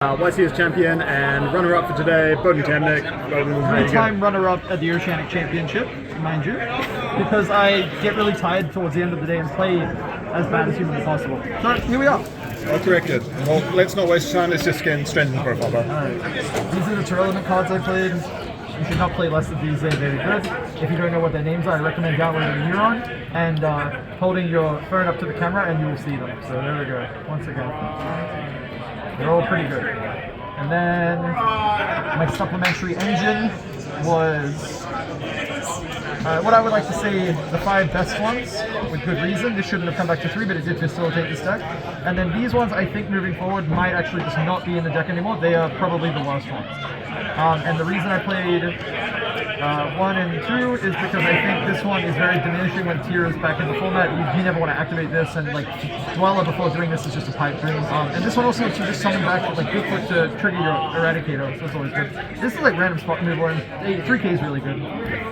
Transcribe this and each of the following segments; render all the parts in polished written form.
YC's champion and runner-up for today, BODHAN TEMNYCK. Three-time runner-up at the Oceanic Championship, mind you, because I get really tired towards the end of the day and play as bad as humanly possible. So here we are. All corrected. Well, let's not waste time, let's just get straight into the profile bar. Alright, these are the TEARLAMENT cards I played. You should not play less of these, they're very good. If you don't know what their names are, I recommend downloading Neuron and holding your phone up to the camera and you will see them. So there we go, once again. They're all pretty good. And then my supplementary engine was what I would like to say the 5 best ones with good reason. This shouldn't have come back to 3, but it did facilitate this deck. And then these ones I think moving forward might actually just not be in the deck anymore. They are probably the worst ones. And the reason I played 1 and 2 is because I think this one is very diminishing when Tier is back in the format. You never want to activate this, and like Dweller before doing this is just a pipe dream. And this one also lets you just summon back like Bigfoot to trigger your Eradicator, so it's always good. This is like random spot removal, and 3K is really good.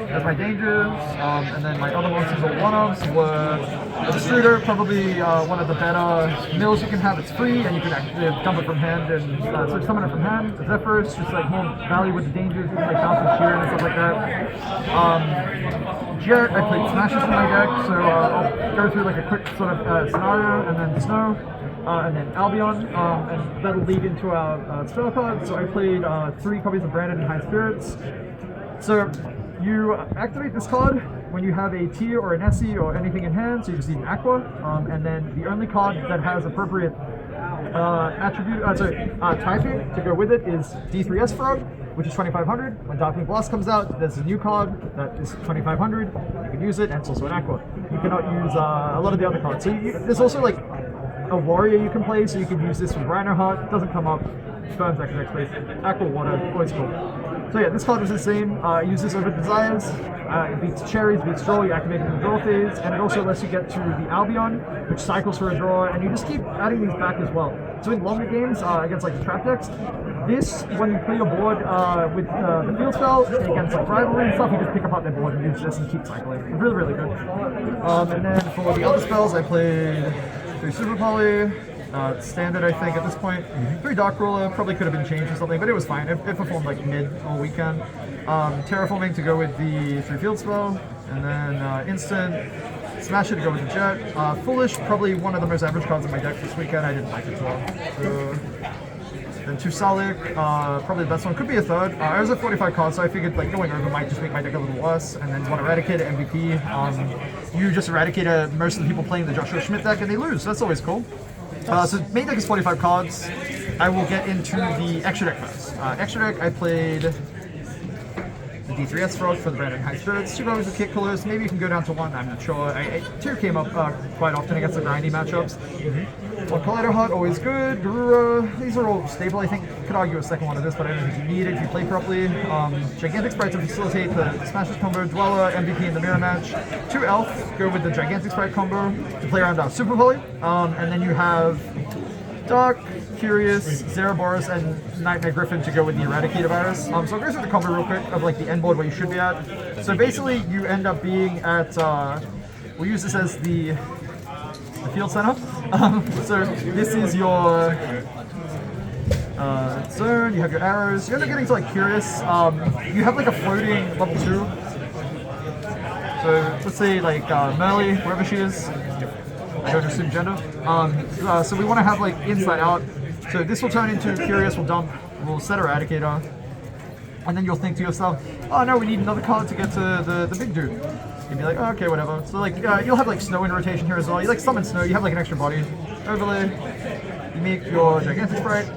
That's my dangers, and then my other monsters or one-offs were the Destroyer, probably one of the better mills you can have. It's free, and you can actually dump it from hand, and so summon it from hand. Zephyrus, just like more value with the dangers, you can like bounce and shear and stuff like that. Jet, I played Smashes in my deck, so I'll go through like a quick sort of scenario, and then Snow, and then Albion, and that'll lead into our spell cards. So I played 3 copies of Branded and High Spirits. So you activate this card when you have a Tier or an Essie or anything in hand, so you just need an Aqua, and then the only card that has appropriate typing to go with it is D3S Frog, which is 2500. When Darkwing Blast comes out, there's a new card that is 2500. You can use it, and it's also an Aqua. You cannot use a lot of the other cards. So there's also like a Warrior you can play, so you can use this with Rhineheart. It doesn't come up. Burns actually next place. Aqua Water, always cool. So yeah, this card is the same. Use this over Desires. It beats Cherries, beats Draw, you activate it in the draw phase, and it also lets you get to the Albion, which cycles for a draw, and you just keep adding these back as well. So in longer games, against like the trap decks, this, when you play your board with the field spell, against like Rivalry and stuff, you just pick apart their board and use this and keep cycling. It's really, really good. And then for the other spells, I played 3 Super Poly, standard I think at this point. 3 Dark Ruler, probably could have been changed or something, but it was fine. It performed like mid all weekend. Terraforming to go with the 3 field spell, and then instant Smash it to go with the Jet. Foolish, probably one of the most average cards in my deck this weekend. I didn't like it at all. So, then 2 Salik, probably the best one. Could be a 3rd. I was at 45 cards, so I figured like going over might just make my deck a little worse. And then one Eradicator MVP. You just eradicate most of the people playing the Joshua Schmidt deck, and they lose. That's always cool. So main deck is 45 cards. I will get into the extra deck first. Extra deck, I played the D3S Frog for the Branded High Spirits, 2 copies of Kit Colors, maybe you can go down to 1, I'm not sure. Tier came up quite often against the grindy matchups. One Collider Heart, always good. Garura, these are all stable, I think. Could argue a second one of this, but I don't think you need it if you play properly. Gigantic Sprite to facilitate the Smashes combo, Dweller, MVP in the mirror match. 2 Elf, go with the Gigantic Sprite combo to play around Super Poly. And then you have Dark, Curious, Zeraboros, and Nightmare Griffin to go with the Eradicator Virus. So I'll go through the combo real quick of like the end board where you should be at. So basically you end up being at, we'll use this as the field center. So this is your zone, you have your arrows, you end up getting to like Curious. You have like a floating level 2. So let's say like Merly, wherever she is. I don't assume gender. So we want to have like inside out. So this will turn into Curious, we'll dump, we'll set Eradicator, and then you'll think to yourself, oh no, we need another card to get to the big dude. You'd be like, oh, okay, whatever. So like, you'll have like Snow in rotation here as well. You like summon Snow, you have like an extra body. Overlay, you make your Gigantic Sprite,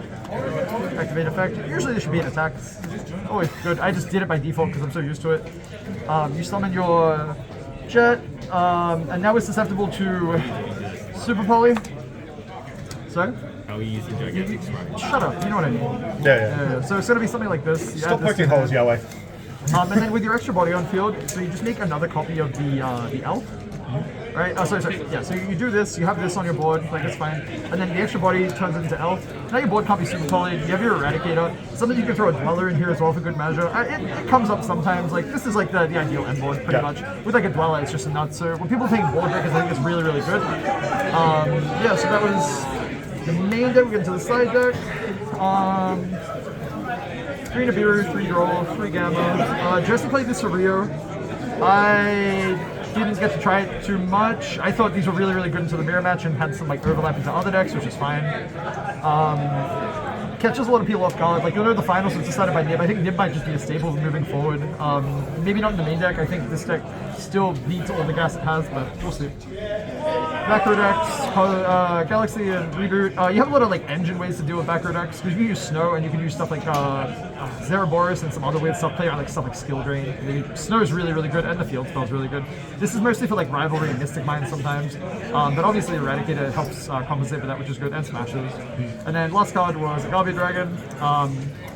activate effect. Usually this should be an attack. Always good. I just did it by default because I'm so used to it. You summon your Jet, and now it's susceptible to Super Poly. So? How are we using Gigantic Sprite? Shut up, you know what I mean. Yeah. So it's going to be something like this. Stop poking holes, Yahweh. And then with your extra body on field, so you just make another copy of the Elf. Right? Oh, sorry. Yeah, so you do this, you have this on your board, like it's fine. And then the extra body turns it into Elf. Now your board can't be super poly, you have your Eradicator. Something you can throw a Dweller in here as well for good measure. It comes up sometimes, like this is like the ideal end board pretty much. With like a Dweller, it's just a nut. So when people think board breakers, I think it's really, really good. Yeah, so that was the main deck. We get into the side deck. 3 Nibiru, 3 Droll, 3 Gamma. Jesse played this for Rio. I didn't get to try it too much. I thought these were really, really good into the mirror match and had some like overlap into other decks, which is fine. Catches a lot of people off guard. Like, you'll know the finals was decided by Nib. I think Nib might just be a staple moving forward. Maybe not in the main deck. I think this deck still beats all the gas it has, but we'll see. Macro decks, Galaxy and Reboot. You have a lot of like engine ways to deal with macro decks, because you can use Snow and you can use stuff like Zeraboris and some other weird stuff. Play on like stuff like Skill Drain. I mean, Snow is really, really good, and the field spell is really good. This is mostly for like Rivalry and Mystic Mine sometimes, but obviously Eradicator helps compensate for that, which is good, and Smashes. And then last card was a Garbage Dragon.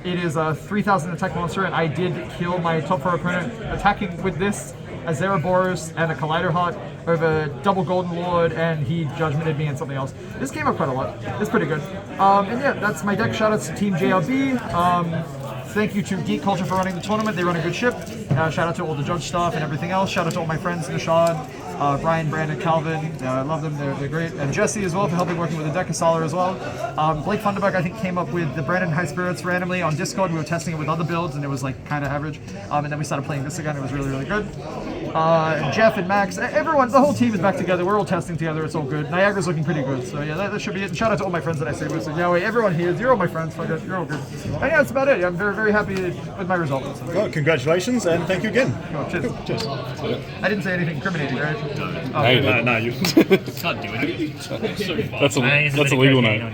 It is a 3,000 attack monster, and I did kill my top 4 opponent attacking with this, a Zeraboris and a Collider Heart over double Golden Lord, and he judgmented me and something else. This came up quite a lot. It's pretty good. And yeah, that's my deck. Shoutouts to Team JRB. Thank you to Geek Culture for running the tournament. They run a good ship. Shout out to all the judge staff and everything else. Shout out to all my friends, Nishad, Brian, Brandon, Calvin. I love them. They're great. And Jesse as well for helping working with the deck of Solar as well. Blake Funderburg, I think, came up with the Brandon High Spirits randomly on Discord. We were testing it with other builds and it was like kind of average. And then we started playing this again. It was really, really good. Jeff and Max, everyone, the whole team is back together. We're all testing together. It's all good. Niagara's looking pretty good. So yeah, that should be it. And shout out to all my friends that I stayed with. So yeah, everyone here, you're all my friends. So you're all good. And yeah, that's about it. I'm very, very happy with my results. So. Well, congratulations and thank you again. Oh, cheers. Cool. Cheers. I didn't say anything incriminating, right? No, No, you. That's illegal now.